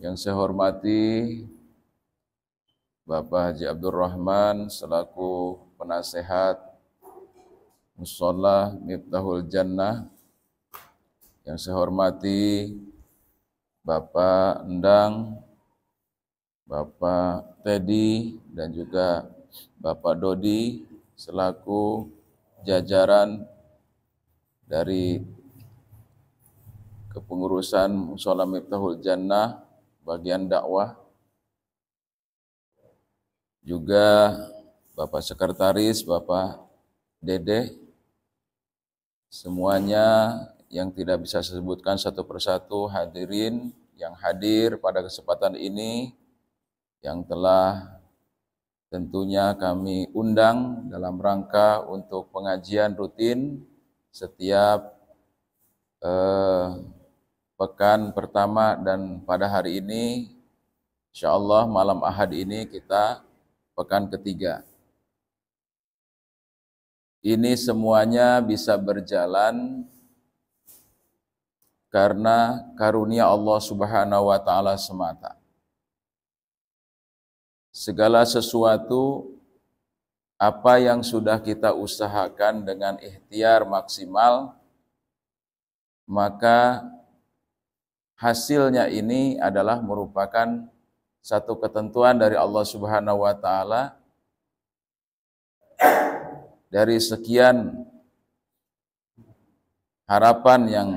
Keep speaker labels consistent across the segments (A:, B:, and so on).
A: Yang saya hormati Bapak Haji Abdul Rahman selaku penasehat Mushola Miftahul Jannah. Yang saya hormati Bapak Endang, Bapak Teddy, dan juga Bapak Dodi selaku jajaran dari kepengurusan Mushola Miftahul Jannah bagian dakwah. Juga Bapak Sekretaris, Bapak Dede, semuanya yang tidak bisa saya sebutkan satu persatu, hadirin yang hadir pada kesempatan ini, yang telah tentunya kami undang dalam rangka untuk pengajian rutin setiap pekan pertama, dan pada hari ini insyaallah malam Ahad ini kita pekan ketiga. Ini semuanya bisa berjalan karena karunia Allah Subhanahu wa taala semata. Segala sesuatu apa yang sudah kita usahakan dengan ikhtiar maksimal, maka hasilnya ini adalah merupakan satu ketentuan dari Allah Subhanahu wa taala. Dari sekian harapan yang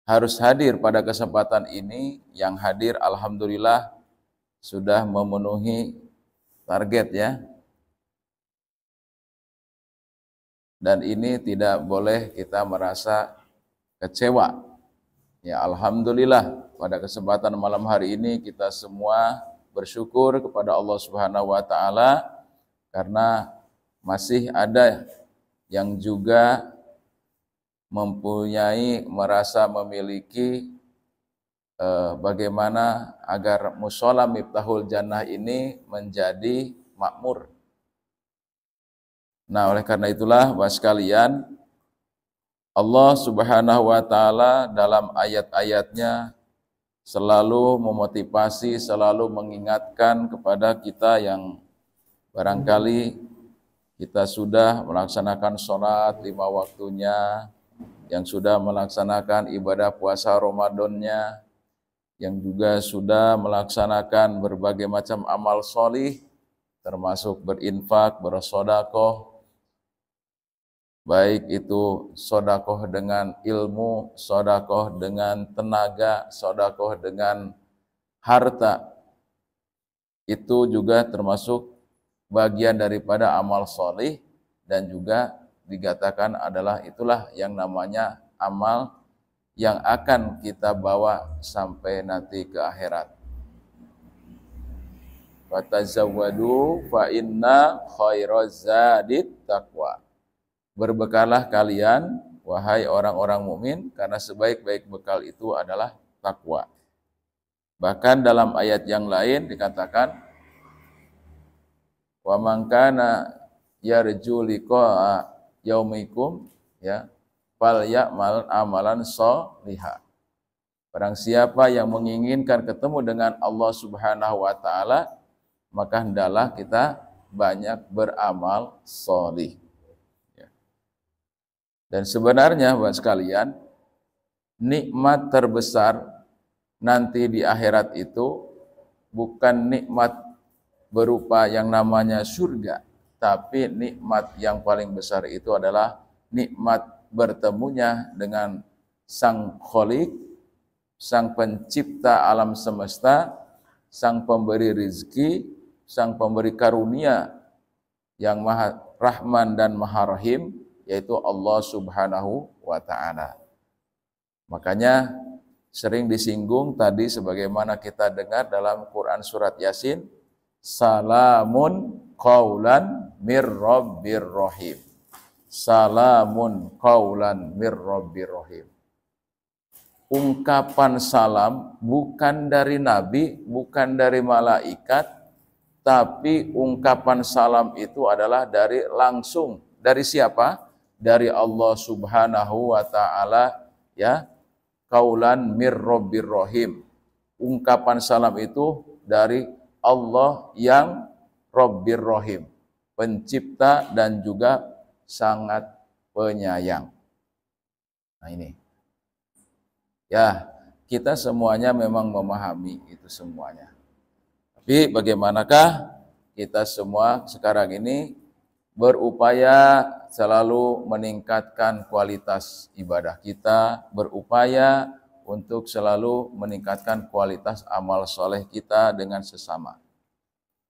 A: harus hadir pada kesempatan ini, yang hadir alhamdulillah sudah memenuhi target ya. Dan ini tidak boleh kita merasa kecewa. Ya alhamdulillah pada kesempatan malam hari ini kita semua bersyukur kepada Allah Subhanahu wa taala karena masih ada yang juga merasa memiliki bagaimana agar Mushola Miftahul Jannah ini menjadi makmur. Nah, oleh karena itulah Bapak sekalian, Allah Subhanahu wa taala dalam ayat-ayatnya selalu memotivasi, selalu mengingatkan kepada kita yang barangkali kita sudah melaksanakan sholat 5 waktunya, yang sudah melaksanakan ibadah puasa Ramadannya, yang juga sudah melaksanakan berbagai macam amal sholih, termasuk berinfak, bersedekah, baik itu sedekah dengan ilmu, sedekah dengan tenaga, sedekah dengan harta, itu juga termasuk bagian daripada amal sholih, dan juga dikatakan adalah itulah yang namanya amal yang akan kita bawa sampai nanti ke akhirat. Fatazawwadu fa inna khairaz zadit taqwa. Berbekalah kalian wahai orang-orang mukmin, karena sebaik-baik bekal itu adalah takwa. Bahkan dalam ayat yang lain dikatakan wa man kana yarju liqa'a yaumikum ya fal ya'mal amalan sholiha. Barang siapa yang menginginkan ketemu dengan Allah Subhanahu wa taala, maka hendaklah kita banyak beramal sholih. Ya. Dan sebenarnya Bapak sekalian, nikmat terbesar nanti di akhirat itu bukan nikmat berupa yang namanya surga, tapi nikmat yang paling besar itu adalah nikmat bertemunya dengan Sang Khalik, Sang Pencipta alam semesta, Sang Pemberi rizki, Sang Pemberi karunia yang Maha Rahman dan Maha Rahim, yaitu Allah Subhanahu wa ta'ala. Makanya sering disinggung tadi sebagaimana kita dengar dalam Quran surat Yasin, salamun qaulan mir rabbir rahim. Salamun qaulan mir rabbir rahim. Ungkapan salam bukan dari nabi, bukan dari malaikat, tapi ungkapan salam itu adalah dari langsung dari siapa? Dari Allah Subhanahu wa taala ya. qaulan mir rabbir rahim. Ungkapan salam itu dari Allah yang Rabbir Rahim, pencipta dan juga sangat penyayang. Nah ini. Ya, kita semuanya memang memahami itu semuanya. Tapi bagaimanakah kita semua sekarang ini berupaya selalu meningkatkan kualitas ibadah kita, berupaya untuk selalu meningkatkan kualitas amal soleh kita dengan sesama.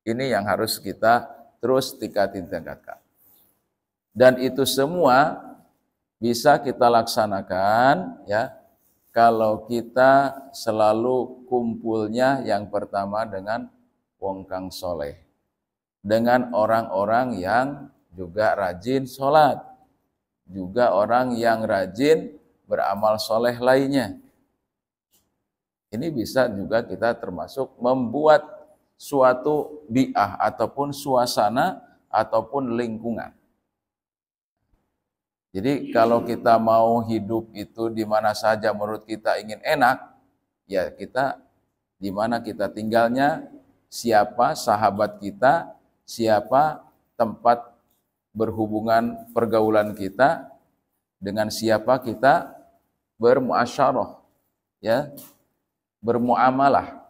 A: Ini yang harus kita terus tingkatkan. Dan itu semua bisa kita laksanakan ya kalau kita selalu kumpulnya yang pertama dengan wong kang soleh, dengan orang-orang yang juga rajin sholat, juga orang yang rajin beramal soleh lainnya. Ini bisa juga kita termasuk membuat suatu bi'ah ataupun suasana ataupun lingkungan. Jadi kalau kita mau hidup itu di mana saja menurut kita ingin enak, ya kita di mana kita tinggalnya, siapa sahabat kita, siapa tempat berhubungan pergaulan kita, dengan siapa kita bermuasyarah, ya, bermuamalah.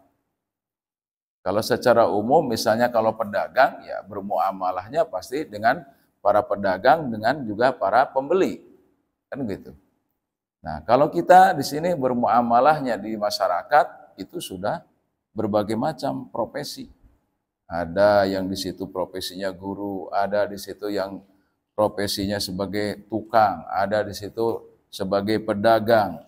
A: Kalau secara umum misalnya kalau pedagang ya bermuamalahnya pasti dengan para pedagang dengan juga para pembeli. Kan gitu. Nah, kalau kita di sini bermuamalahnya di masyarakat itu sudah berbagai macam profesi. Ada yang di situ profesinya guru, ada di situ yang profesinya sebagai tukang, ada di situ sebagai pedagang,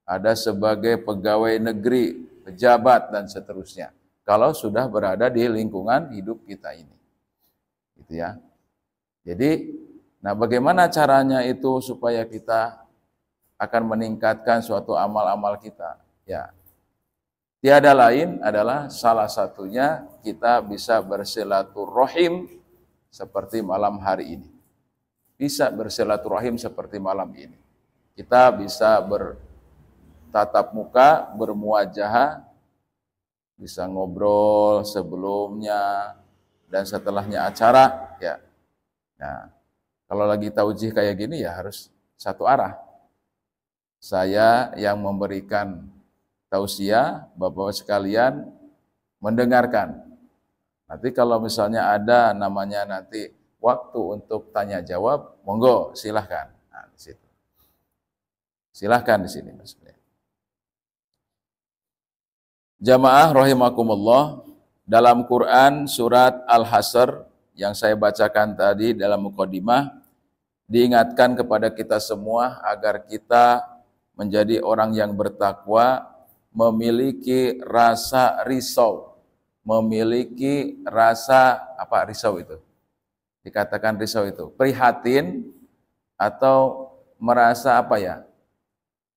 A: ada sebagai pegawai negeri, pejabat dan seterusnya. Kalau sudah berada di lingkungan hidup kita ini. Gitu ya. Jadi, nah bagaimana caranya itu supaya kita akan meningkatkan suatu amal-amal kita? Ya, tiada lain adalah salah satunya kita bisa bersilaturahim seperti malam hari ini. Bisa bersilaturahim seperti malam ini. Kita bisa bertatap muka, bermuajahah, bisa ngobrol sebelumnya dan setelahnya acara. Ya. Nah, kalau lagi taujih kayak gini ya harus satu arah. Saya yang memberikan tausiah, Bapak sekalian mendengarkan. Nanti kalau misalnya ada namanya nanti waktu untuk tanya jawab, monggo silahkan. Nah, di situ. Silahkan di sini maksudnya. Jamaah rahimakumullah, dalam Quran surat Al-Hasr yang saya bacakan tadi dalam mukadimah diingatkan kepada kita semua agar kita menjadi orang yang bertakwa, memiliki rasa risau, memiliki rasa apa risau itu? Dikatakan risau itu prihatin atau merasa apa ya?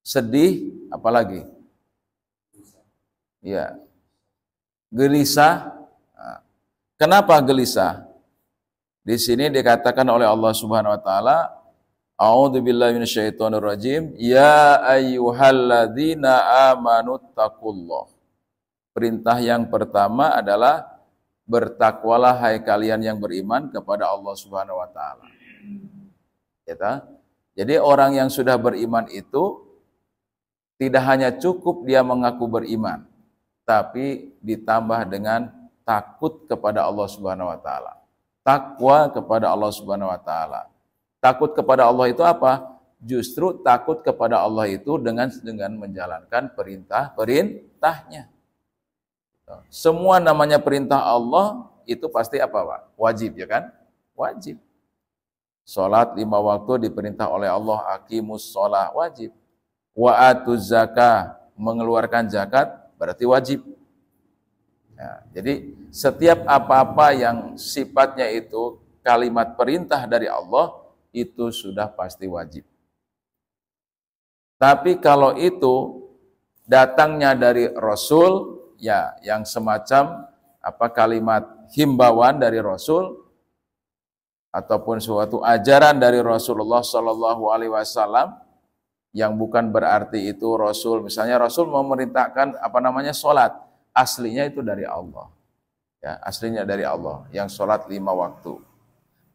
A: Sedih, apalagi? Ya. Gelisah. Kenapa gelisah? Di sini dikatakan oleh Allah Subhanahu wa taala, A'udzubillahi minasyaitonirrajim, ya ayyuhalladzina amanu taqullah. Perintah yang pertama adalah bertakwalah hai kalian yang beriman kepada Allah Subhanahu wa taala. Jadi orang yang sudah beriman itu tidak hanya cukup dia mengaku beriman, tapi ditambah dengan takut kepada Allah Subhanahu wa taala. Takwa kepada Allah Subhanahu wa taala. Takut kepada Allah itu apa? Justru takut kepada Allah itu dengan menjalankan perintahnya. Semua namanya perintah Allah itu pasti apa, Pak? Wajib, ya kan? Wajib. Salat 5 waktu diperintah oleh Allah, aqimus shalah, wajib. Wa atuz zakah, mengeluarkan zakat berarti wajib. Ya, jadi setiap apa-apa yang sifatnya itu kalimat perintah dari Allah itu sudah pasti wajib. Tapi kalau itu datangnya dari Rasul, ya yang semacam apa kalimat himbauan dari Rasul ataupun suatu ajaran dari Rasulullah Shallallahu Alaihi Wasallam, yang bukan berarti itu Rasul, misalnya Rasul memerintahkan sholat, aslinya itu dari Allah. Ya, aslinya dari Allah, yang sholat 5 waktu.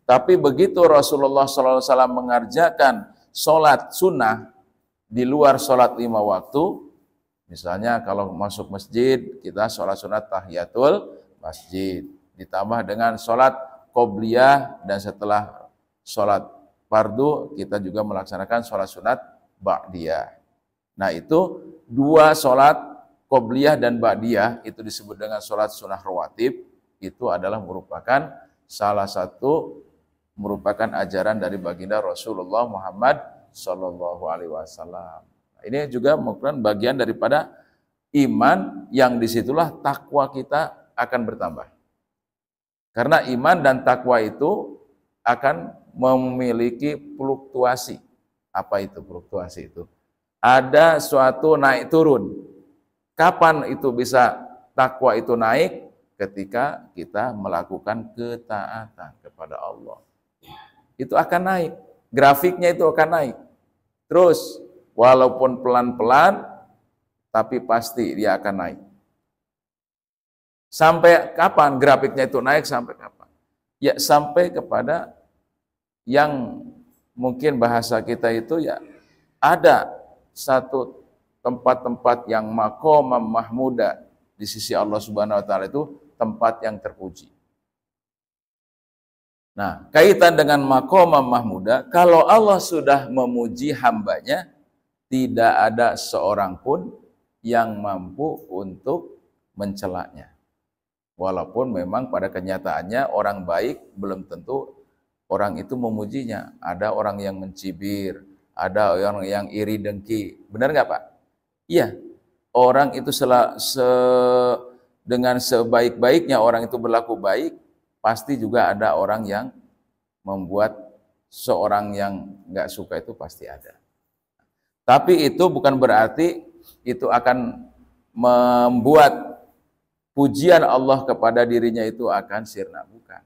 A: Tapi begitu Rasulullah SAW mengerjakan sholat sunnah di luar sholat 5 waktu, misalnya kalau masuk masjid, kita sholat sunat tahiyatul masjid, ditambah dengan sholat qobliyah, dan setelah sholat fardu, kita juga melaksanakan sholat sunat ba'diyah. Nah itu 2 sholat qobliyah dan ba'diyah, itu disebut dengan sholat sunnah rawatib, itu adalah merupakan salah satu ajaran dari baginda Rasulullah Muhammad Sallallahu Alaihi Wasallam. Ini juga merupakan bagian daripada iman, yang disitulah takwa kita akan bertambah. Karena iman dan takwa itu akan memiliki fluktuasi. Apa itu fluktuasi itu? Ada suatu naik turun. Kapan itu bisa takwa itu naik? Ketika kita melakukan ketaatan kepada Allah. Itu akan naik. Grafiknya itu akan naik. Terus, walaupun pelan-pelan, tapi pasti dia akan naik. Sampai kapan grafiknya itu naik? Sampai kapan? Ya, sampai kepada yang mungkin bahasa kita itu ya, ada satu tempat-tempat yang maqamah mahmuda di sisi Allah Subhanahu wa taala, itu tempat yang terpuji. Nah, kaitan dengan maqamah mahmuda, kalau Allah sudah memuji hambanya, tidak ada seorang pun yang mampu untuk mencelanya. Walaupun memang pada kenyataannya orang baik belum tentu orang itu memujinya. Ada orang yang mencibir, ada orang yang iri dengki. Benar nggak Pak? Iya. Orang itu dengan sebaik-baiknya orang itu berlaku baik, pasti juga ada orang yang membuat seorang yang nggak suka, itu pasti ada. Tapi itu bukan berarti itu akan membuat pujian Allah kepada dirinya itu akan sirna, bukan.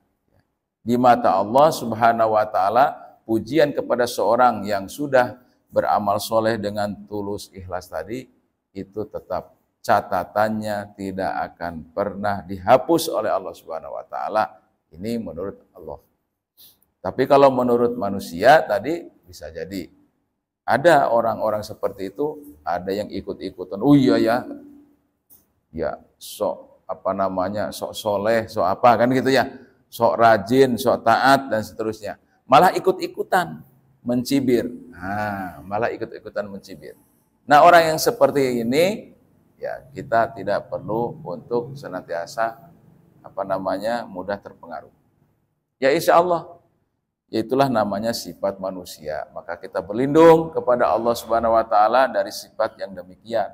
A: Di mata Allah Subhanahu wa taala, pujian kepada seorang yang sudah beramal soleh dengan tulus ikhlas tadi, itu tetap catatannya tidak akan pernah dihapus oleh Allah Subhanahu wa taala. Ini menurut Allah. Tapi kalau menurut manusia tadi bisa jadi ada orang-orang seperti itu, ada yang ikut-ikutan. Oh iya ya. Ya, sok sok soleh, sok apa kan gitu ya. Sok rajin, sok taat dan seterusnya. Malah ikut-ikutan mencibir. Nah, malah ikut-ikutan mencibir. Nah, orang yang seperti ini ya kita tidak perlu untuk senantiasa mudah terpengaruh. Ya insya Allah, itulah namanya sifat manusia. Maka kita berlindung kepada Allah Subhanahu wa taala dari sifat yang demikian.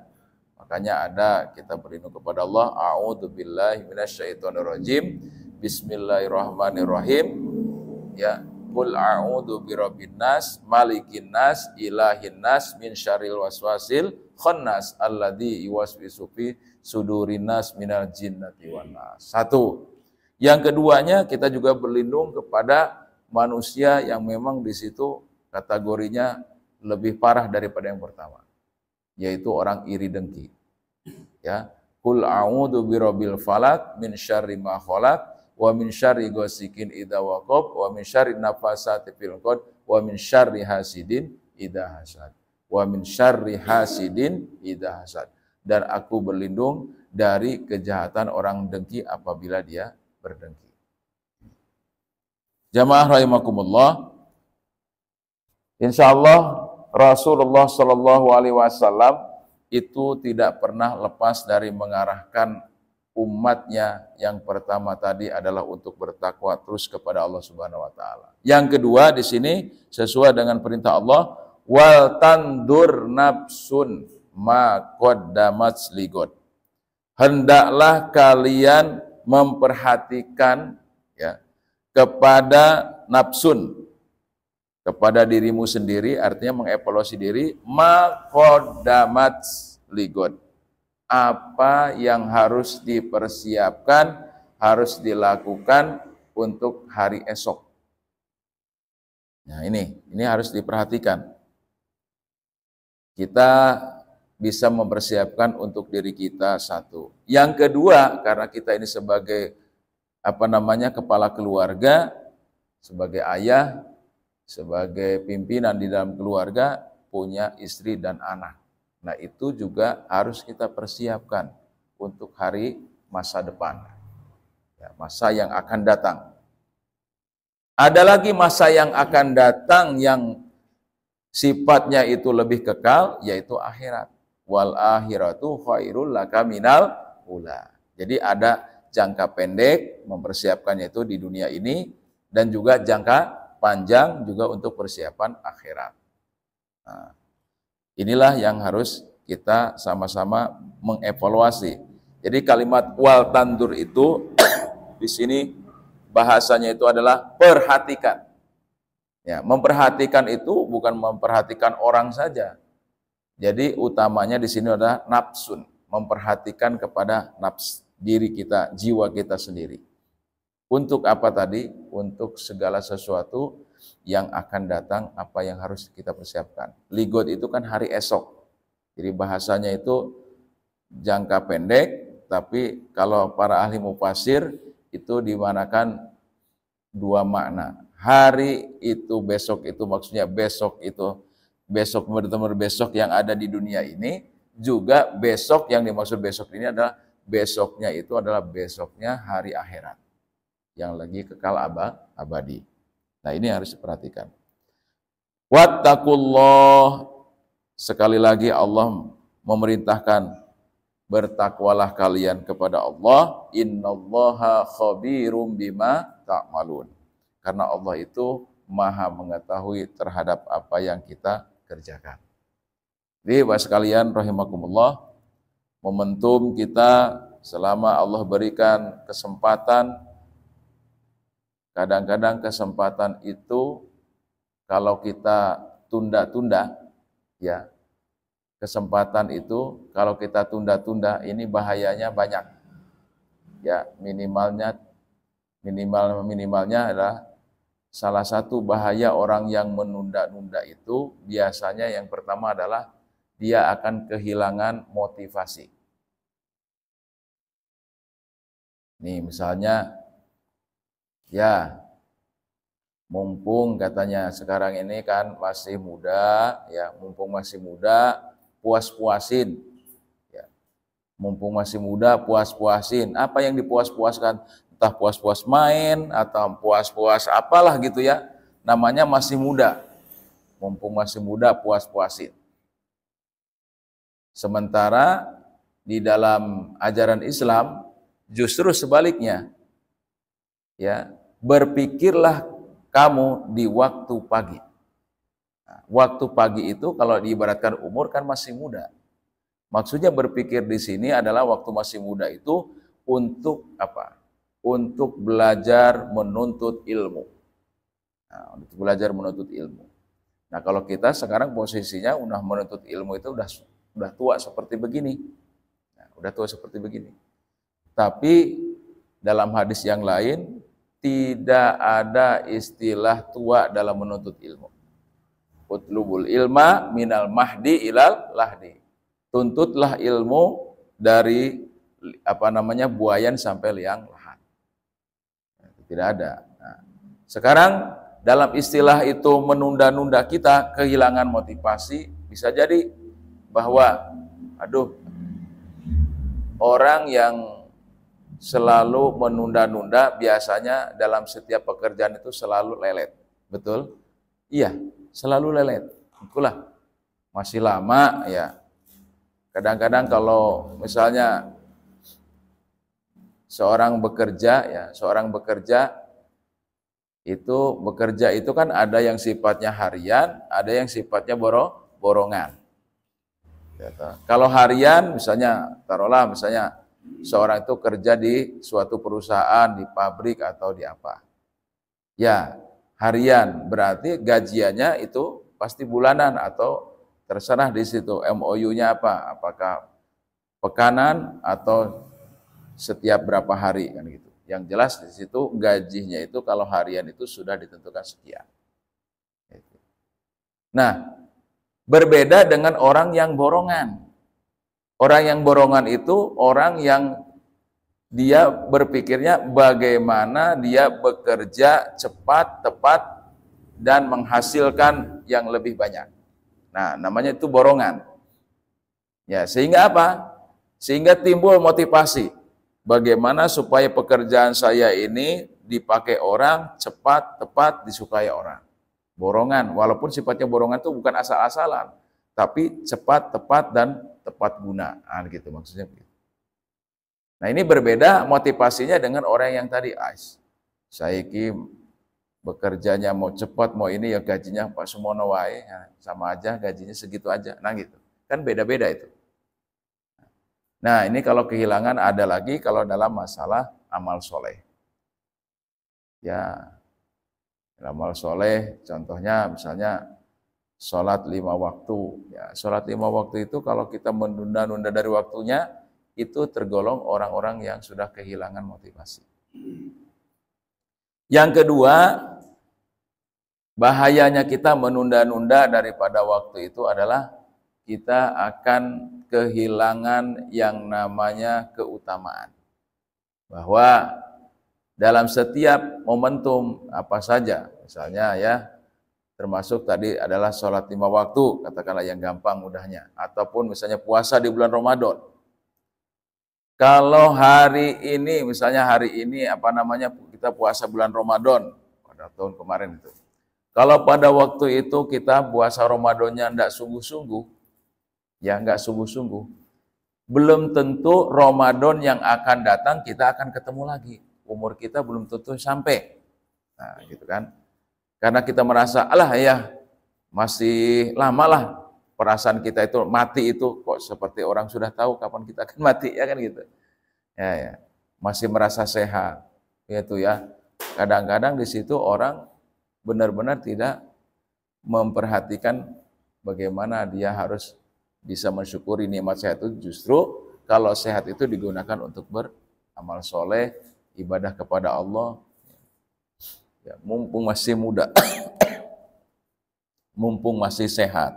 A: Makanya kita berlindung kepada Allah, a'udzubillahi minasyaitonirrajim. Bismillahirrahmanirrahim. Ya, qul a'udzu birabbin nas, malikin nas, ilahin nas, min syarril waswasil khannas alladzi yuwaswisu fi sudurin nas minal jinnati wan nas. Satu. Yang keduanya, kita juga berlindung kepada manusia yang memang di situ kategorinya lebih parah daripada yang pertama, yaitu orang iri dengki. Ya, qul a'udzu birabbil falaq min syarri ma khalaq wa min syarri ghasikin idza waqab wa min syarri nafasati fil 'uqad wa min syarri hasidin idza hasad wa min syarri hasidin idza hasad. Dan aku berlindung dari kejahatan orang dengki apabila dia berdengki. Jamaah rahimakumullah, insyaallah Rasulullah Shallallahu Alaihi Wasallam itu tidak pernah lepas dari mengarahkan umatnya. Yang pertama tadi adalah untuk bertakwa terus kepada Allah Subhanahu Wa Taala. Yang kedua di sini sesuai dengan perintah Allah, wal tandur nafsun ma qaddamat ligot. Hendaklah kalian memperhatikan ya kepada nafsun, kepada dirimu sendiri, artinya mengevaluasi diri, ma qaddamat ligot. Apa yang harus dipersiapkan, harus dilakukan untuk hari esok. Nah, ini harus diperhatikan. kita bisa mempersiapkan untuk diri kita satu. Yang kedua, karena kita ini sebagai kepala keluarga, sebagai ayah, sebagai pimpinan di dalam keluarga, punya istri dan anak. Nah, itu juga harus kita persiapkan untuk hari masa depan. Ya, masa yang akan datang. Ada lagi masa yang akan datang yang sifatnya itu lebih kekal, yaitu akhirat. Wal akhiratu khairul laka minal ula. Jadi ada jangka pendek mempersiapkannya itu di dunia ini, dan juga jangka panjang juga untuk persiapan akhirat. Nah, inilah yang harus kita sama-sama mengevaluasi. Jadi kalimat wal tandur itu di sini bahasanya itu adalah perhatikan. Ya, memperhatikan itu bukan memperhatikan orang saja. Jadi utamanya di sini adalah nafsun, memperhatikan kepada nafs diri kita, jiwa kita sendiri. Untuk apa tadi? Untuk segala sesuatu yang akan datang, apa yang harus kita persiapkan. Ligot itu kan hari esok. Jadi bahasanya itu jangka pendek, tapi kalau para ahli mufasir itu dimanakan dua makna. Hari itu, besok itu maksudnya besok itu, besok benar-benar besok yang ada di dunia ini, juga besok yang dimaksud besok ini adalah besoknya itu adalah besoknya hari akhirat yang lagi kekal abadi. Nah, ini harus diperhatikan. Wattaqullah, sekali lagi Allah memerintahkan bertakwalah kalian kepada Allah, innallaha khabirum bima ta'malun. Karena Allah itu maha mengetahui terhadap apa yang kita kerjakan. Jadi Bapak sekalian rahimakumullah, momentum kita selama Allah berikan kesempatan, kadang-kadang kesempatan itu kalau kita tunda-tunda, ya, kesempatan itu kalau kita tunda-tunda ini bahayanya banyak. Ya, minimalnya adalah salah satu bahaya orang yang menunda-nunda itu biasanya yang pertama adalah dia akan kehilangan motivasi. Nih misalnya, ya mumpung katanya sekarang ini kan masih muda, ya mumpung masih muda, puas-puasin. Ya, mumpung masih muda, puas-puasin. Apa yang dipuas-puaskan? Entah puas-puas main atau puas-puas apalah gitu ya. Namanya masih muda. Mumpung masih muda, puas-puasin. Sementara di dalam ajaran Islam justru sebaliknya. Ya, berpikirlah kamu di waktu pagi. Nah, waktu pagi itu kalau diibaratkan umur kan masih muda. Maksudnya berpikir di sini adalah waktu masih muda itu untuk apa? Untuk belajar menuntut ilmu. Nah, untuk belajar menuntut ilmu. Nah, kalau kita sekarang posisinya udah menuntut ilmu itu udah tua seperti begini. Nah, udah tua seperti begini. Tapi dalam hadis yang lain tidak ada istilah tua dalam menuntut ilmu. Utlubul ilma minal mahdi ilal lahdi. Tuntutlah ilmu dari buayan sampai liang lahat. Tidak ada. Nah, sekarang dalam istilah itu menunda-nunda kita kehilangan motivasi, bisa jadi bahwa orang yang selalu menunda-nunda biasanya dalam setiap pekerjaan itu selalu lelet. Betul? Iya, selalu lelet. Itulah masih lama ya. Kadang-kadang kalau misalnya seorang bekerja itu kan ada yang sifatnya harian, ada yang sifatnya borongan. Kalau harian misalnya seorang itu kerja di suatu perusahaan, di pabrik atau di apa. Ya, harian berarti gajiannya itu pasti bulanan atau terserah di situ MOU-nya apa, apakah pekanan atau setiap berapa hari kan gitu. Yang jelas di situ gajinya itu kalau harian itu sudah ditentukan sekian. Nah, Berbeda dengan orang yang borongan. Orang yang borongan itu orang yang dia berpikirnya bagaimana dia bekerja cepat, tepat, dan menghasilkan yang lebih banyak. Nah, namanya itu borongan. Ya, sehingga apa? Sehingga timbul motivasi. Bagaimana supaya pekerjaan saya ini dipakai orang, cepat, tepat, disukai orang. Borongan, walaupun sifatnya borongan itu bukan asal-asalan, tapi cepat, tepat, dan tepat guna. Nah, gitu maksudnya. Nah, ini berbeda motivasinya dengan orang yang tadi, saya bekerjanya mau cepat, mau ini ya gajinya Pak Sumono wae, ya, sama aja gajinya segitu aja. Nah, gitu. Kan beda-beda itu. Nah, ini kalau kehilangan ada lagi kalau dalam masalah amal soleh. Ya, amal soleh, contohnya misalnya sholat 5 waktu. Ya, sholat 5 waktu itu kalau kita menunda-nunda dari waktunya, itu tergolong orang-orang yang sudah kehilangan motivasi. Yang kedua, bahayanya kita menunda-nunda daripada waktu itu adalah kita akan kehilangan yang namanya keutamaan. Bahwa dalam setiap momentum apa saja, misalnya ya, termasuk tadi adalah sholat 5 waktu, katakanlah yang gampang mudahnya, ataupun misalnya puasa di bulan Ramadan. Kalau hari ini, misalnya hari ini kita puasa bulan Ramadan pada tahun kemarin itu. Kalau pada waktu itu kita puasa Ramadannya enggak sungguh-sungguh, ya enggak sungguh-sungguh, belum tentu Ramadan yang akan datang kita akan ketemu lagi. Umur kita belum tentu sampai. Nah, gitu kan. Karena kita merasa, alah ya, masih lama lah perasaan kita itu mati itu, kok seperti orang sudah tahu kapan kita akan mati, ya kan gitu. Ya. Masih merasa sehat. Itu ya. Kadang-kadang di situ orang benar-benar tidak memperhatikan bagaimana dia harus bisa mensyukuri nikmat sehat itu. Justru kalau sehat itu digunakan untuk beramal soleh, ibadah kepada Allah, ya, mumpung masih muda, mumpung masih sehat,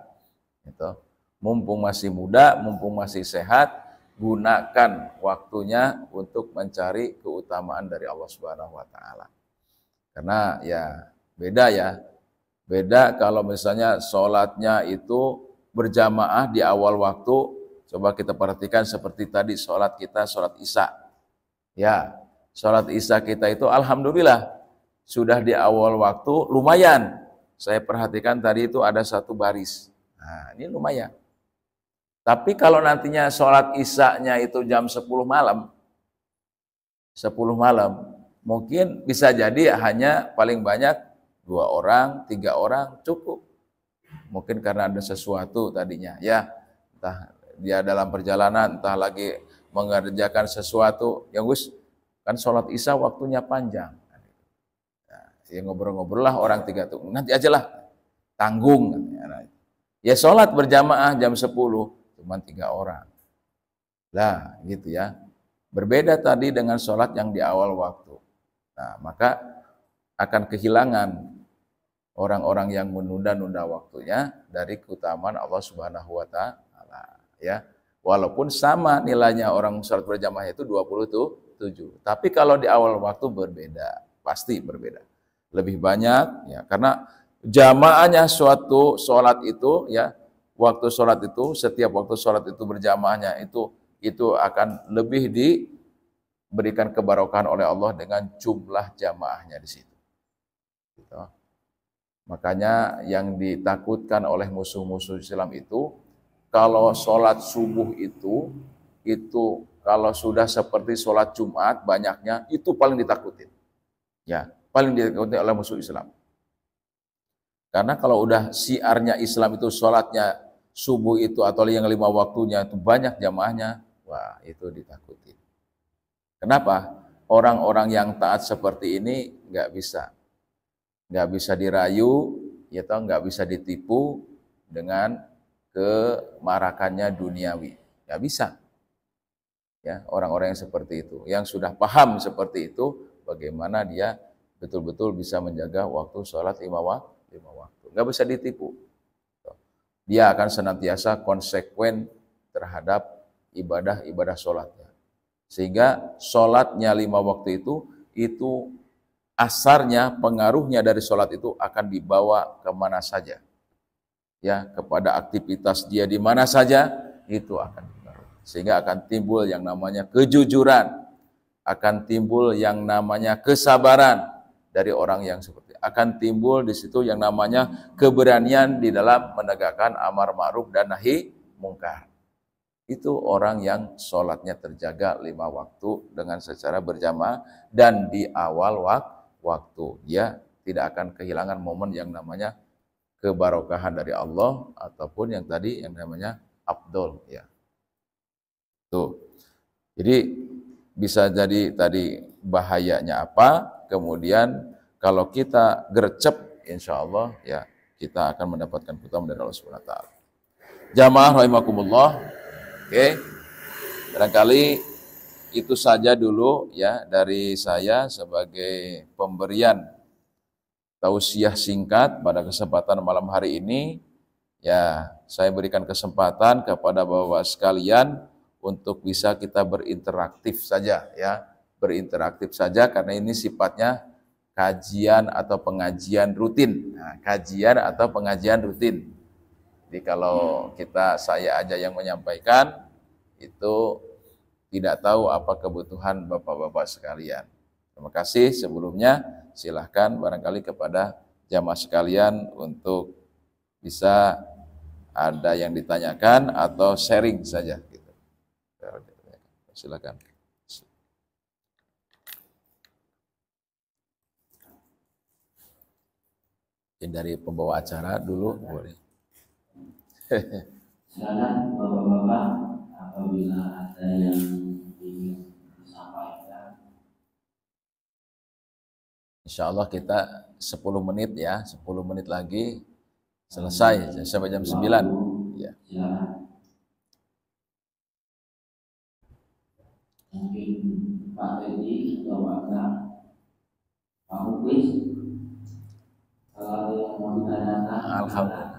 A: gitu. Mumpung masih muda, mumpung masih sehat, gunakan waktunya untuk mencari keutamaan dari Allah Subhanahu Wa Taala. Karena ya beda kalau misalnya sholatnya itu berjamaah di awal waktu. Coba kita perhatikan seperti tadi sholat kita, sholat Isya. Ya, sholat Isya kita itu alhamdulillah sudah di awal waktu, lumayan. Saya perhatikan tadi itu ada 1 baris. Nah, ini lumayan. Tapi kalau nantinya sholat Isya-nya itu jam 10 malam, mungkin bisa jadi hanya paling banyak 2 orang, 3 orang cukup. Mungkin karena ada sesuatu tadinya, ya, entah dia dalam perjalanan, entah lagi mengerjakan sesuatu, yang kan sholat Isya waktunya panjang. Nah, ya ngobrol-ngobrol lah orang 3 tuh, nanti aja lah, tanggung. Ya sholat berjamaah jam 10, cuma 3 orang. Lah gitu ya. Berbeda tadi dengan sholat yang di awal waktu. Nah, maka akan kehilangan orang-orang yang menunda-nunda waktunya dari keutamaan Allah Subhanahu Wa Taala. Ya, walaupun sama nilainya orang sholat berjamaah itu 27, tapi kalau di awal waktu berbeda, pasti berbeda. Lebih banyak, ya, karena jamaahnya suatu sholat itu, ya, waktu sholat itu, setiap waktu sholat itu berjamaahnya itu akan lebih diberikan kebarokahan oleh Allah dengan jumlah jamaahnya di situ. Gitu. Makanya yang ditakutkan oleh musuh-musuh Islam itu, kalau sholat subuh itu kalau sudah seperti sholat Jumat banyaknya, itu paling ditakutin. Ya, paling ditakutin oleh musuh Islam. Karena kalau udah siarnya Islam itu sholatnya subuh itu atau yang 5 waktunya itu banyak jamaahnya, wah itu ditakutin. Kenapa? Orang-orang yang taat seperti ini nggak bisa dirayu, ya toh, nggak bisa ditipu dengan kemarakannya duniawi. Nggak bisa. Ya, orang-orang yang seperti itu, yang sudah paham seperti itu, bagaimana dia betul-betul bisa menjaga waktu sholat 5 waktu. Nggak bisa ditipu. dia akan senantiasa konsekuen terhadap ibadah-ibadah sholatnya. Sehingga sholatnya 5 waktu itu asarnya, pengaruhnya dari sholat itu akan dibawa kemana saja. Ya, kepada aktivitas dia di mana saja, itu akan dipengaruhi. Sehingga akan timbul yang namanya kejujuran, akan timbul yang namanya kesabaran dari orang yang seperti itu. Akan timbul di situ yang namanya keberanian di dalam menegakkan amar ma'ruf dan nahi mungkar. Itu orang yang sholatnya terjaga 5 waktu dengan secara berjamaah dan di awal waktu. Dia tidak akan kehilangan momen yang namanya kebarokahan dari Allah ataupun yang tadi yang namanya afdol, ya. Tuh. Jadi bisa jadi tadi bahayanya apa, kemudian kalau kita gercep, insya Allah ya kita akan mendapatkan keutamaan dari Allah Subhanahu wa taala. Jamaah rahimakumullah. Oke. Barangkali itu saja dulu ya dari saya sebagai pemberian tausiah singkat pada kesempatan malam hari ini. Ya, saya berikan kesempatan kepada Bapak sekalian untuk bisa kita berinteraktif saja ya, berinteraktif saja karena ini sifatnya kajian atau pengajian rutin. Nah, kajian atau pengajian rutin. Jadi kalau saya aja yang menyampaikan itu tidak tahu apa kebutuhan Bapak-bapak sekalian. Terima kasih sebelumnya, silahkan barangkali kepada jamaah sekalian untuk bisa ada yang ditanyakan atau sharing saja. Silakan. Ini dari pembawa acara dulu, boleh.
B: Silakan bapak-bapak, apabila ada yang ingin disampaikan.
A: Insya Allah kita 10 menit ya, 10 menit lagi selesai sampai jam 9. Ya.
B: Silakan. Mungkin Pak Teddy atau Pak Muklis, kalau ada yang mau ditanyakan.
A: Alhamdulillah.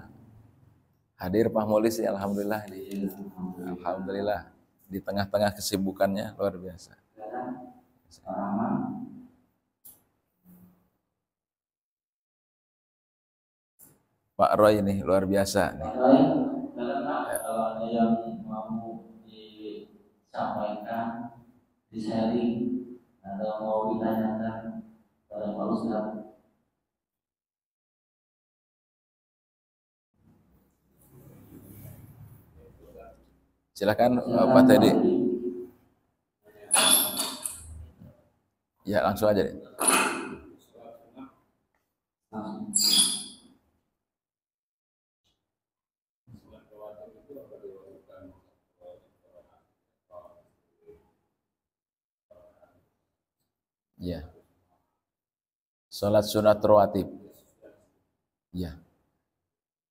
A: Hadir Pak Mulis ya, alhamdulillah. Alhamdulillah di tengah-tengah kesibukannya luar biasa. Pak Roy ini luar biasa.
B: Pak Roy, kalau ada yang mau disampaikan, di-sharing, atau mau ditanyakan pada Pak Ustaz.
A: Silakan Pak Teddy. Ya langsung aja deh. Ya. Salat sunat rawatib. Ya.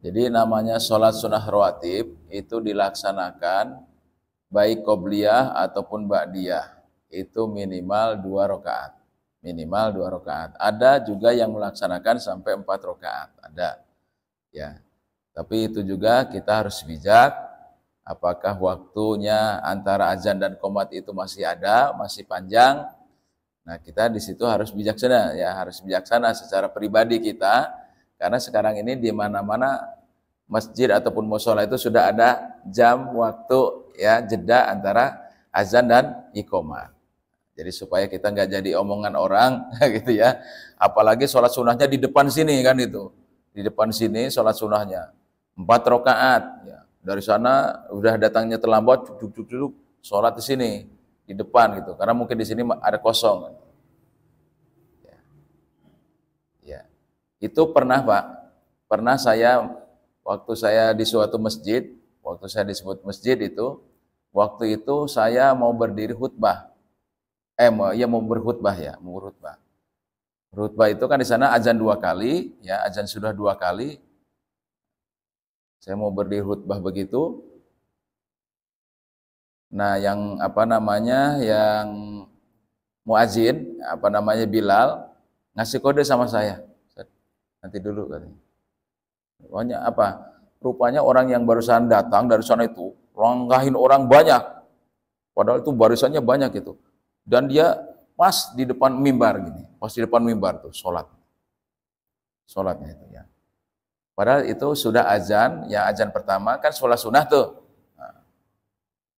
A: Jadi namanya salat sunah rawatib itu dilaksanakan baik qobliyah ataupun ba'diyah. Itu minimal 2 rakaat. Minimal 2 rakaat. Ada juga yang melaksanakan sampai 4 rakaat. Ada. Ya. Tapi itu juga kita harus bijak. Apakah waktunya antara azan dan qomat itu masih ada, masih panjang? Nah, kita di situ harus bijaksana ya, harus bijaksana secara pribadi kita. Karena sekarang ini di mana-mana masjid ataupun mushola itu sudah ada jam waktu ya, jeda antara azan dan iqomah. Jadi supaya kita nggak jadi omongan orang gitu ya. Apalagi sholat sunnahnya di depan sini kan itu. Di depan sini sholat sunnahnya 4 rakaat. Ya. Dari sana udah datangnya terlambat, duduk sholat di sini di depan gitu. Karena mungkin di sini ada kosong. Itu pernah Pak, pernah saya waktu saya di suatu masjid, waktu saya disebut masjid itu, waktu itu saya mau berdiri khutbah, mau berkhutbah ya, mau berkhutbah. Berkhutbah itu kan di sana azan 2 kali, ya azan sudah 2 kali. Saya mau berdiri khutbah begitu. Nah yang yang muazin, Bilal, ngasih kode sama saya. Nanti dulu katanya. Pokoknya apa? rupanya orang yang barusan datang dari sana itu langkahin orang banyak, padahal itu barisannya banyak itu, dan dia pas di depan mimbar gini, pas di depan mimbar tuh sholatnya itu ya. Padahal itu sudah azan, ya azan pertama kan sholat sunnah tuh, nah,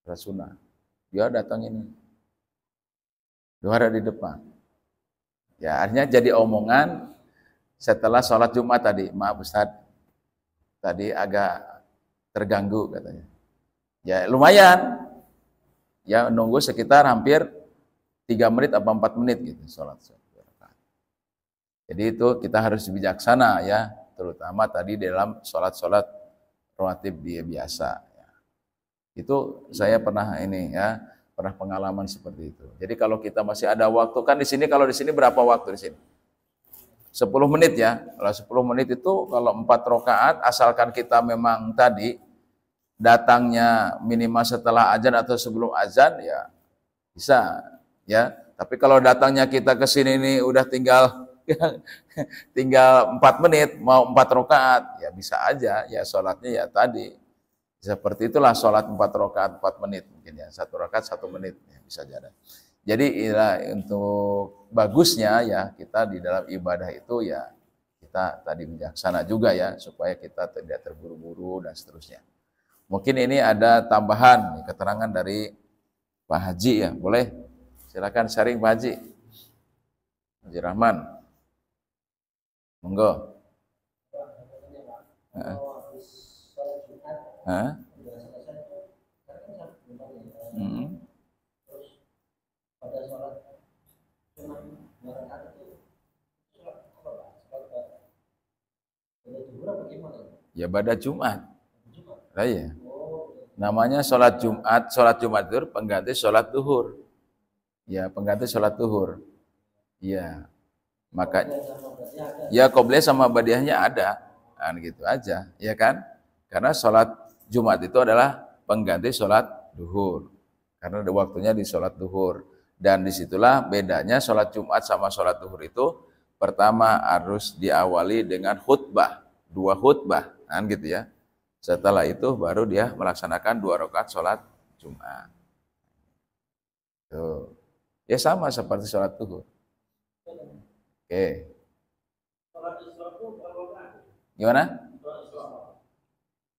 A: sholat sunnah, dia datang ini, dua di depan, ya akhirnya jadi omongan setelah sholat Jumat tadi, maaf Ustadz, tadi agak terganggu katanya. Ya lumayan, ya nunggu sekitar hampir 3 menit atau 4 menit gitu sholat. Jadi itu kita harus bijaksana ya, terutama tadi dalam sholat-sholat rawatib dia biasa. Ya. Itu saya pernah ini ya, pernah pengalaman seperti itu. Jadi kalau kita masih ada waktu, kan di sini kalau di sini berapa waktu di sini? 10 menit ya. Kalau 10 menit itu kalau 4 rakaat, asalkan kita memang tadi datangnya minimal setelah azan atau sebelum azan ya bisa ya. Tapi kalau datangnya kita ke sini nih udah tinggal 4 menit mau 4 rakaat ya bisa aja ya, sholatnya ya tadi seperti itulah, sholat 4 rakaat 4 menit mungkin ya, 1 rakaat 1 menit ya, bisa jadi. Jadi untuk bagusnya ya kita di dalam ibadah itu ya kita tadi bijaksana juga ya, supaya kita tidak terburu-buru dan seterusnya. Mungkin ini ada tambahan keterangan dari Pak Haji ya, boleh silakan sharing Pak Haji. Haji Rahman, monggo. Ya pada Jumat. Nah, ya. Namanya sholat Jumat itu pengganti sholat duhur. Ya, pengganti sholat duhur. Ya, makanya ya qobliyah sama badiahnya ada, kan gitu aja, ya kan? Karena sholat Jumat itu adalah pengganti sholat duhur. Karena ada waktunya di sholat duhur. Dan disitulah bedanya sholat Jumat sama sholat duhur itu, pertama harus diawali dengan khutbah, 2 khutbah, kan gitu ya. Setelah itu baru dia melaksanakan 2 rakaat sholat Jumat. Tuh. Ya sama seperti sholat duhur. Oke. Gimana?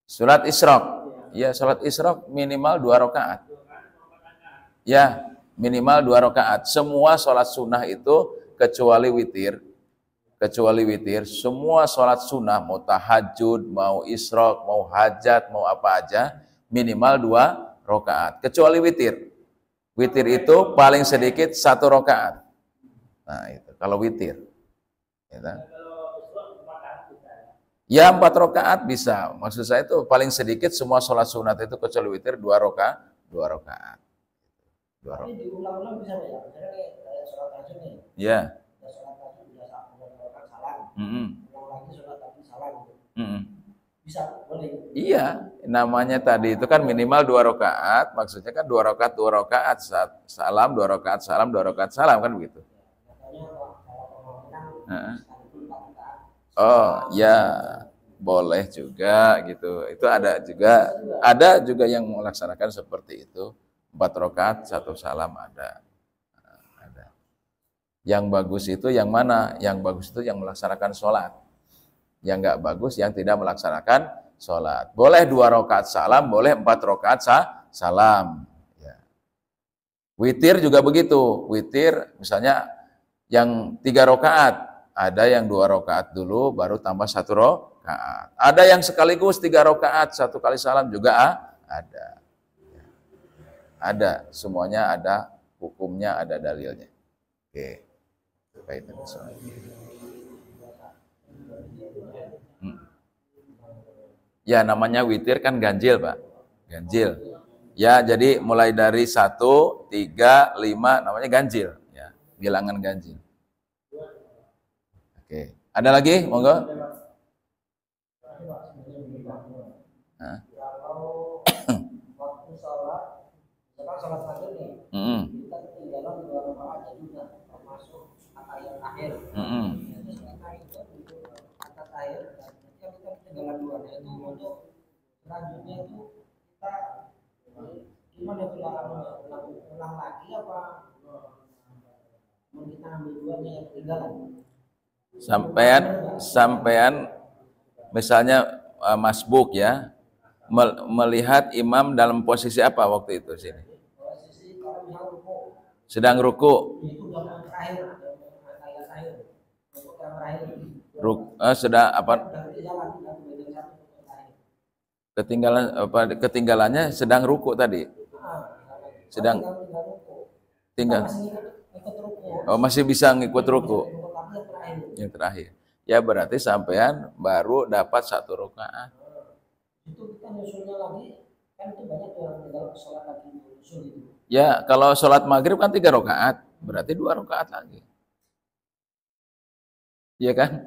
A: Sholat Isyraq. Ya, sholat Isyraq minimal 2 rakaat. Ya, minimal 2 rakaat. Semua sholat sunnah itu kecuali witir. Kecuali witir, semua sholat sunnah, mau tahajud, mau isyraq, mau hajat, mau apa aja, minimal 2 rakaat. Kecuali witir. Witir itu paling sedikit 1 rakaat. Nah itu, kalau witir. Ya 4 rakaat bisa. Maksud saya itu paling sedikit semua sholat sunat itu kecuali witir 2 rakaat. 2 rakaat. 2 rakaat. Ini diulang-ulang bisa ya? Misalnya kayak sholat tahajud nih. Ya. Bisa, boleh. Iya, namanya tadi itu kan minimal 2 rakaat, maksudnya kan 2 rakaat, salam, 2 rakaat, salam, 2 rakaat, salam, kan begitu. Oh, ya, boleh juga gitu. Itu ada juga yang melaksanakan seperti itu. 4 rakaat, 1 salam ada. Yang bagus itu yang mana? Yang bagus itu yang melaksanakan sholat. Yang enggak bagus yang tidak melaksanakan sholat. Boleh 2 rakaat salam, boleh 4 rakaat salam. Ya. Witir juga begitu. Witir misalnya yang 3 rakaat, ada yang 2 rakaat dulu, baru tambah 1 rakaat. Ada yang sekaligus 3 rakaat, 1 kali salam juga ada. Ada, semuanya ada hukumnya, ada dalilnya. Oke. Baik, ya namanya witir kan ganjil Pak, ganjil. Ya jadi mulai dari 1, 3, 5 namanya ganjil. Ya, bilangan ganjil. Oke, ada lagi? Monggo. Hah? Waktu sholat, sekarang sholat tahajud nih, kita ketinggalan 2 rakaat juga, termasuk atahiyat akhir. Itu sholat tahajud untuk atahiyat akhir, kita ketinggalan 2, itu untuk
C: selanjutnya itu kita gimana tuh ulang lagi apa mau kita ambil duanya yang ketinggalan?
A: Sampean misalnya masbuk ya, melihat imam dalam posisi apa waktu itu sini?
C: Posisi kalau misalnya ruku.
A: Sedang ruku.
C: Itu udah terakhir, ayat terakhir. Untuk yang terakhir.
A: Sedang apa? Ketinggalannya sedang ruku tadi. Sedang tinggal. Masih bisa ngikut ruku. Yang terakhir. Ya berarti sampean baru dapat 1 rakaat.
C: Itu kita nyusulnya lagi, kan itu banyak yang tinggal sholat lagi nyusul itu.
A: Ya kalau sholat maghrib kan 3 rakaat, berarti 2 rakaat lagi. Iya kan?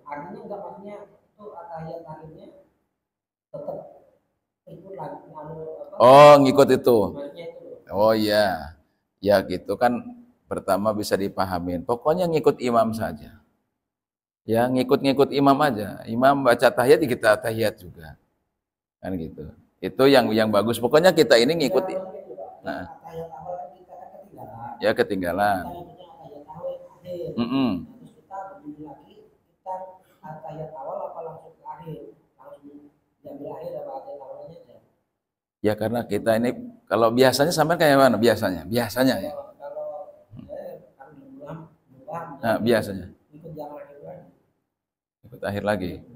C: Artinya enggak, maksudnya itu tahiyat akhirnya tetap ikut lagi.
A: Oh ngikut itu. Oh iya. Ya gitu kan pertama bisa dipahamin. Pokoknya ngikut imam saja. Ya ngikut-ngikut imam aja. Imam baca tahiyat kita tahiyat juga. Kan gitu. Itu yang bagus. Pokoknya kita ini ngikuti. Nah. Ya ketinggalan.
C: Terus kita berdiri lagi, kita tahiyat awal apa langsung ke akhir? Langsung diambil akhir apa tahiyat awalnya aja?
A: Ya karena kita ini kalau biasanya sampai kayak mana biasanya? Biasanya ya. Nah, biasanya. Ikut akhir lagi.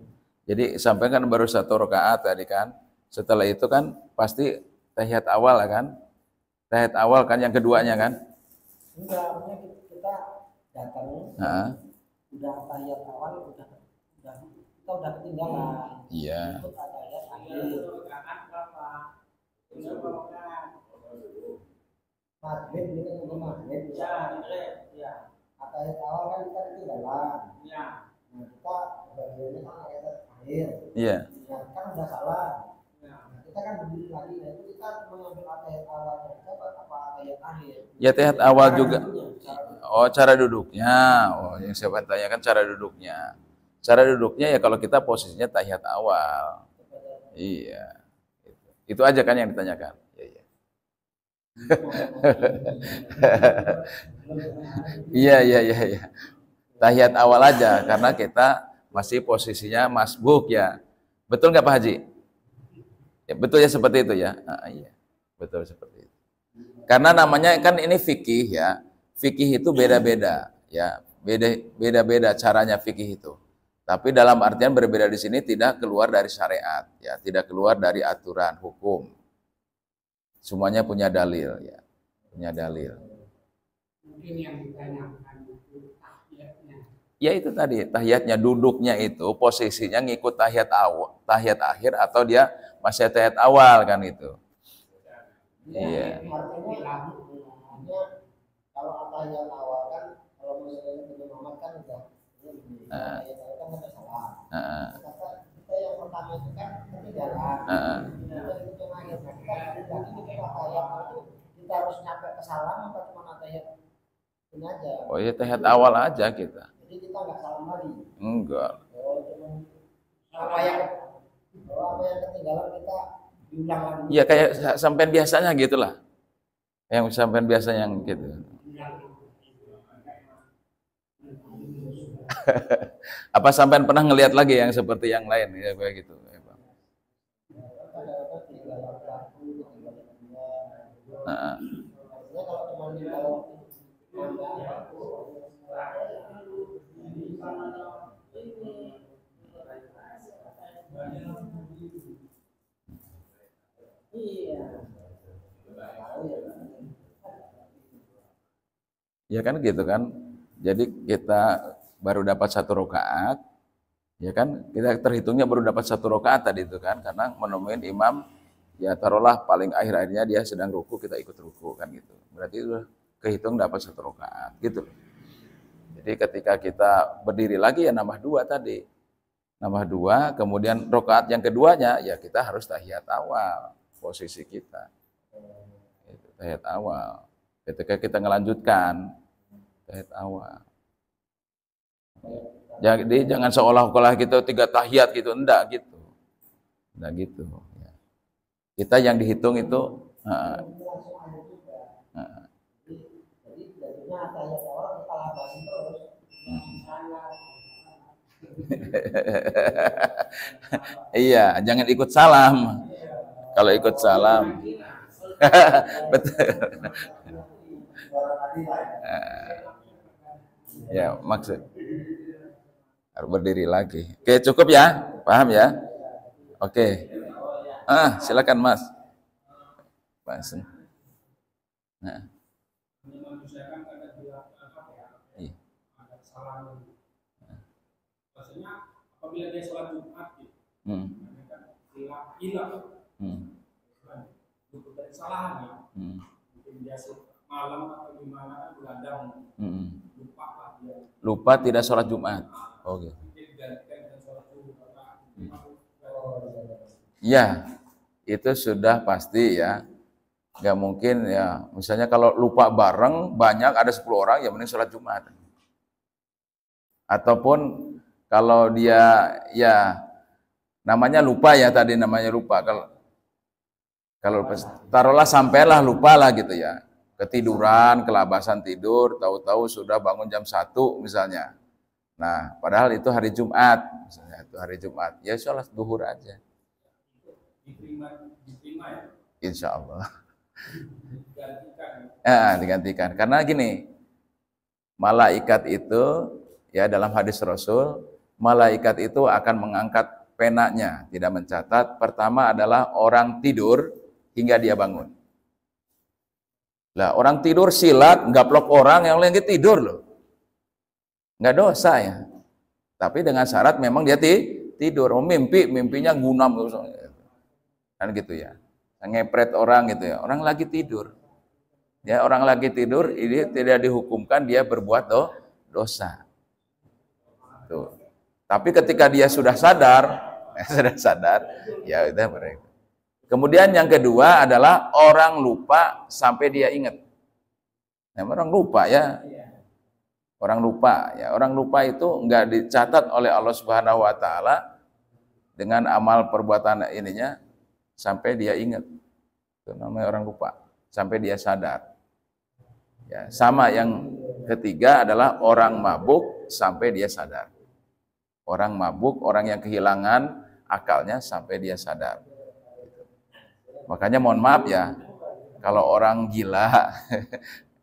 A: Jadi sampai kan baru 1 rakaat tadi kan. Setelah itu kan pasti tahiyat awal kan. Tahiyat awal kan yang keduanya kan.
C: Enggak, kita datang. Udah tahiyat awal kita udah ketinggalan.
A: Iya.
C: Ikut tahiyat akhir. Maghrib kita juga maghrib. Ya. Tahiyat awal kan kita ketinggalan. Iya. Nah, kita bagiannya kan tahiyat akhir.
A: Iya.
C: Nah, kan udah salah. Nah, kita kan berdiri lagi, nah itu kita mengambil tahiyat awalnya apa tahiyat akhir.
A: Ya tahiyat awal juga. Oh cara duduknya. Oh yang saya tanyakan cara duduknya. Cara duduknya ya kalau kita posisinya tahiyat awal. Iya. Itu aja kan yang ditanyakan. Iya. Iya. Tahiyat awal aja karena kita masih posisinya masbuk ya. Betul nggak Pak Haji? Ya, betul ya seperti itu ya. Iya. Betul seperti itu. Karena namanya kan ini fikih ya. Fikih itu beda-beda ya. Beda-beda caranya fikih itu. Tapi dalam artian berbeda di sini tidak keluar dari syariat ya, tidak keluar dari aturan hukum. Semuanya punya dalil ya. Punya dalil.
C: Mungkin yang ditanyakan itu tahiyatnya.
A: Ya itu tadi, tahiyatnya duduknya itu posisinya ngikut tahiyat awal, tahiyat akhir atau dia masih tahiyat awal kan itu. Iya.
C: Artinya kalau tahiyat awal kan kalau misalnya Nabi Muhammad kan udah tahiyat awal kan ada salah. Kita yang pertama itu kan ketinggalan. Kita ikut yang akhir. Nah, kita lagi bikin tahiyat itu kita harus nyampe ke salam apa cuma tahiyat ini aja.
A: Oh iya tahiyat awal aja kita.
C: Jadi kita nggak salam lagi.
A: Enggak.
C: Apa yang ketinggalan kita diulang lagi.
A: Iya kayak sampean biasanya gitulah. Yang sampean biasanya yang gitu. Apa sampean pernah ngelihat lagi yang seperti yang lain ya kayak gitu? Ya kan gitu kan. Jadi kita baru dapat 1 rakaat, ya kan? Kita terhitungnya baru dapat 1 rakaat tadi itu kan, karena menemuin imam, ya taruhlah paling akhir-akhirnya dia sedang ruku, kita ikut ruku kan gitu. Berarti itu kehitung dapat 1 rakaat gitu. Jadi ketika kita berdiri lagi ya nambah 2 tadi, nambah 2, kemudian rakaat yang keduanya ya kita harus tahiyat awal posisi kita, itu tahiyat awal. Ketika kita ngelanjutkan tahiyat awal. Jadi jangan seolah-olah kita 3 tahiyat gitu, enggak gitu. Enggak gitu ya. Kita yang dihitung itu
C: Jadi jadinya atahiyat awal kita labasin terus.
A: Iya, jangan ikut salam. Kalau ikut salam, betul. Ya, maksud harus berdiri lagi. Oke, cukup ya, paham ya? Oke. Silakan Mas. Mas. Nah. Iya.
D: Maksudnya apabila dia sholat Jumat gitu, hilang, luput dari kesalahan ya, mungkin dia malam atau gimana kan begadang, lupa lah dia.
A: Lupa tidak sholat Jumat. Oke. Ya, itu sudah pasti ya. Nggak mungkin ya. Misalnya kalau lupa bareng banyak ada 10 orang ya mending sholat Jumat. Ataupun kalau dia ya namanya lupa ya tadi namanya lupa. Kalau taruhlah sampailah lupa lah gitu ya. Ketiduran, kelabasan tidur, tahu-tahu sudah bangun jam 1 misalnya. Nah, padahal itu hari Jumat, misalnya itu hari Jumat. Ya sholat duhur aja.
D: Diterima ya?
A: Insya Allah.
D: Digantikan.
A: Digantikan. Karena gini, malaikat itu ya dalam hadis Rasul, malaikat itu akan mengangkat penanya, tidak mencatat. Pertama adalah orang tidur hingga dia bangun. Lah orang tidur silat, gaplok orang yang lagi tidur loh. Nggak dosa ya. Tapi dengan syarat memang dia tidur. Mimpinya gunam kan gitu ya. Ngepret orang gitu ya. Orang lagi tidur. Ya, orang lagi tidur ini tidak dihukumkan dia berbuat dosa. Tuh. Tapi ketika dia sudah sadar, ya udah mereka. Kemudian yang kedua adalah orang lupa sampai dia ingat. Nah, orang lupa ya. Orang lupa ya. Orang lupa itu enggak dicatat oleh Allah Subhanahu wa taala dengan amal perbuatan ininya sampai dia ingat. Itu namanya orang lupa, sampai dia sadar. Ya, sama yang ketiga adalah orang mabuk sampai dia sadar. Orang mabuk, orang yang kehilangan akalnya sampai dia sadar. Makanya mohon maaf ya, kalau orang gila,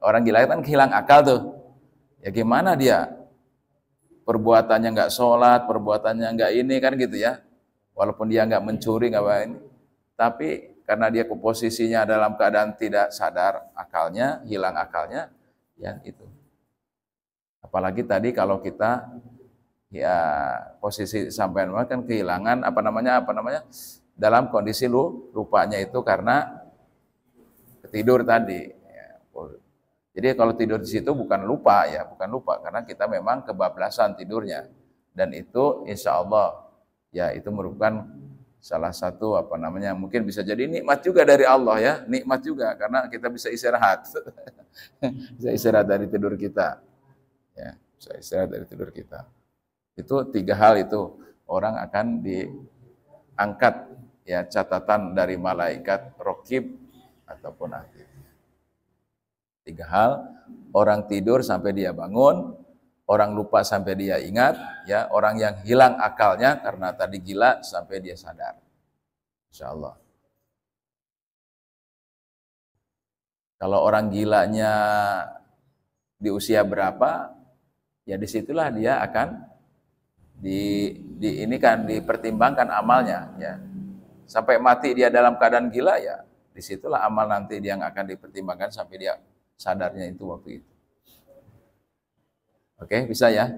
A: orang gila kan kehilang akal tuh. Ya gimana dia? Perbuatannya nggak sholat, perbuatannya nggak ini kan gitu ya. Walaupun dia nggak mencuri, nggak apa ini. Tapi karena dia posisinya dalam keadaan tidak sadar akalnya, hilang akalnya, ya itu. Apalagi tadi kalau kita ya posisi sampai kan kehilangan apa namanya dalam kondisi lupanya itu karena tidur tadi. Jadi kalau tidur di situ bukan lupa ya, bukan lupa karena kita memang kebablasan tidurnya dan itu insya Allah ya itu merupakan salah satu mungkin bisa jadi nikmat juga dari Allah ya, nikmat juga karena kita bisa istirahat, bisa istirahat dari tidur kita, ya bisa istirahat dari tidur kita. Itu 3 hal itu orang akan diangkat ya catatan dari malaikat raqib ataupun atid. 3 hal, orang tidur sampai dia bangun, orang lupa sampai dia ingat, ya, orang yang hilang akalnya karena tadi gila sampai dia sadar. Insyaallah. Kalau orang gilanya di usia berapa, ya disitulah dia akan dipertimbangkan amalnya, ya. Sampai mati dia dalam keadaan gila, ya disitulah amal nanti dia yang akan dipertimbangkan sampai dia sadarnya itu waktu itu. Oke, bisa ya?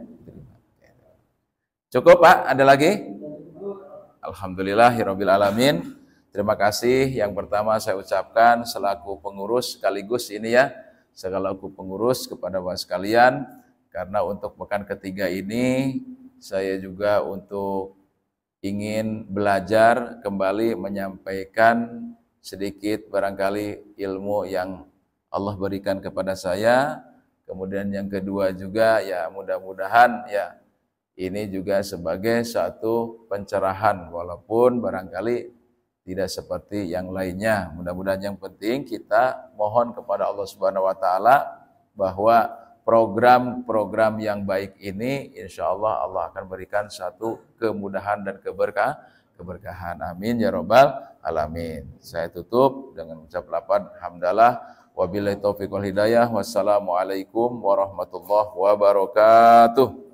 A: Cukup Pak, ada lagi? Alhamdulillahirabbil alamin. Terima kasih yang pertama saya ucapkan selaku pengurus sekaligus ini ya, selaku pengurus kepada Bapak sekalian, karena untuk pekan ketiga ini saya juga untuk ingin belajar kembali menyampaikan sedikit barangkali ilmu yang Allah berikan kepada saya. Kemudian yang kedua juga ya mudah-mudahan ya ini juga sebagai satu pencerahan walaupun barangkali tidak seperti yang lainnya. Mudah-mudahan yang penting kita mohon kepada Allah Subhanahu wa taala bahwa program-program yang baik ini insya Allah Allah akan berikan satu kemudahan dan keberkahan. Amin ya rabbal alamin. Saya tutup dengan ucap lapan hamdalah wabillahi taufiq wal hidayah. Wassalamualaikum warahmatullahi wabarakatuh.